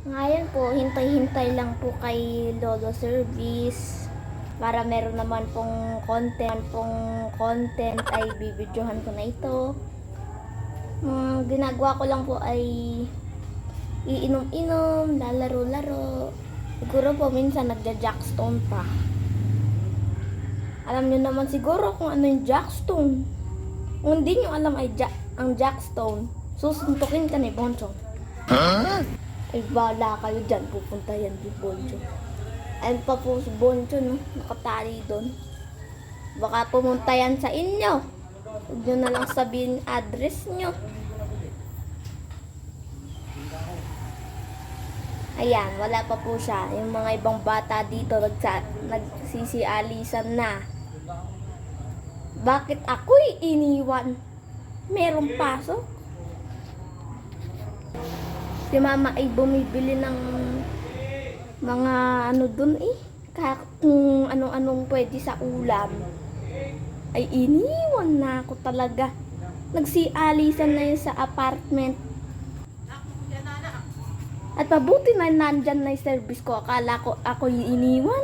Ngayon po, hintay-hintay lang po kay Lolo Service para meron naman pong content ay bibidyohan ko na ito. Ginagawa ko lang po ay iinom-inom, lalaro-laro. Siguro po minsan nagja-jackstone pa. Alam niyo naman siguro kung ano yung jackstone. Kung hindi niyo alam ay ang jackstone, susuntukin ka ni Bonchong. Ay bala kayo dyan, pupunta yan di Bonchong. Ayun pa po si Bonchong, no? Nakatali doon. Baka pumunta yan sa inyo. Huwag nyo na lang sabihin address nyo. Ayan, wala pa po siya. Yung mga ibang bata dito nagsisialisan na. Bakit ako'y iniwan? Merong pasok? Si mama ay bumibili ng mga ano dun eh. Kung anong-anong pwede sa ulam. Ay iniwan na ako talaga. Nagsialisan na yun sa apartment. At mabuti na nandyan na yung service ko. Akala ko ako yung iniwan.